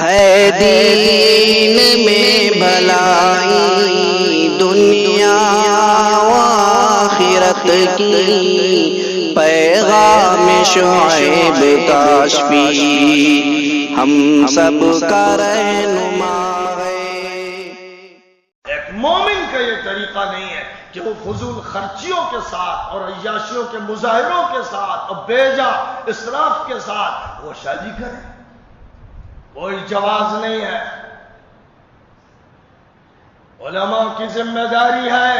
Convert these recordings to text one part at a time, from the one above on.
ہے دین میں بھلائی دنیا و آخرت کی، پیغام شعیب کاشفی ہم سب کا رہنما ہے۔ ایک مومن کا یہ طریقہ نہیں ہے کہ وہ فضول خرچیوں کے ساتھ اور عیاشیوں کے مظاہروں کے ساتھ اور بیجا اسراف کے ساتھ وہ شادی کرے، کوئی جواز نہیں ہے۔ علماء کی ذمہ داری ہے،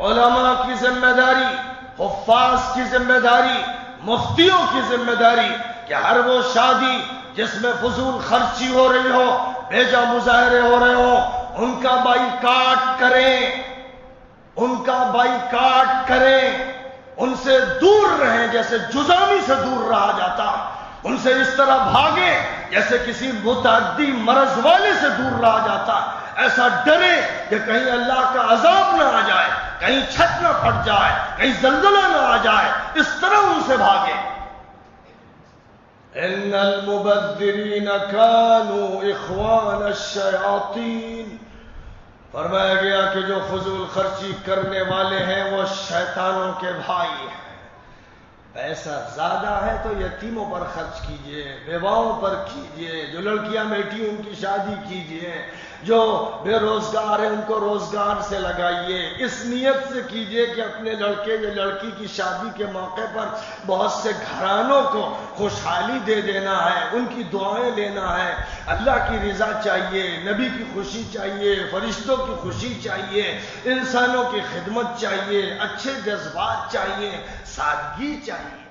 علماء کی ذمہ داری، حفاظ کی ذمہ داری، مفتیوں کی ذمہ داری کہ ہر وہ شادی جس میں فضول خرچی ہو رہی ہو، بیجا مظاہرے ہو رہے ہو، ان کا بائیکاٹ کریں، ان کا بائیکاٹ کریں، ان سے دور رہیں جیسے جزامی سے دور رہا جاتا، ان سے اس طرح بھاگیں جیسے کسی متعدی مرض والے سے دور رہا جاتا۔ ایسا ڈرے کہ کہیں اللہ کا عذاب نہ آ جائے، کہیں چھت نہ پھٹ جائے، کہیں زلزلہ نہ آ جائے، اس طرح ان سے بھاگے۔ ان المبذرین کانوا اخوان الشیاطین، فرمایا گیا کہ جو فضول خرچی کرنے والے ہیں وہ شیطانوں کے بھائی ہیں۔ پیسہ زیادہ ہے تو یتیموں پر خرچ کیجئے، بیواؤں پر کیجئے، جو لڑکیاں بیٹھی ان کی شادی کیجئے، جو بے روزگار ہیں ان کو روزگار سے لگائیے، اس نیت سے کیجئے کہ اپنے لڑکے یا لڑکی کی شادی کے موقع پر بہت سے گھرانوں کو خوشحالی دے دینا ہے، ان کی دعائیں لینا ہے، اللہ کی رضا چاہیے، نبی کی خوشی چاہیے، فرشتوں کی خوشی چاہیے، انسانوں کی خدمت چاہیے، اچھے جذبات چاہیے، سادگی چاہیے۔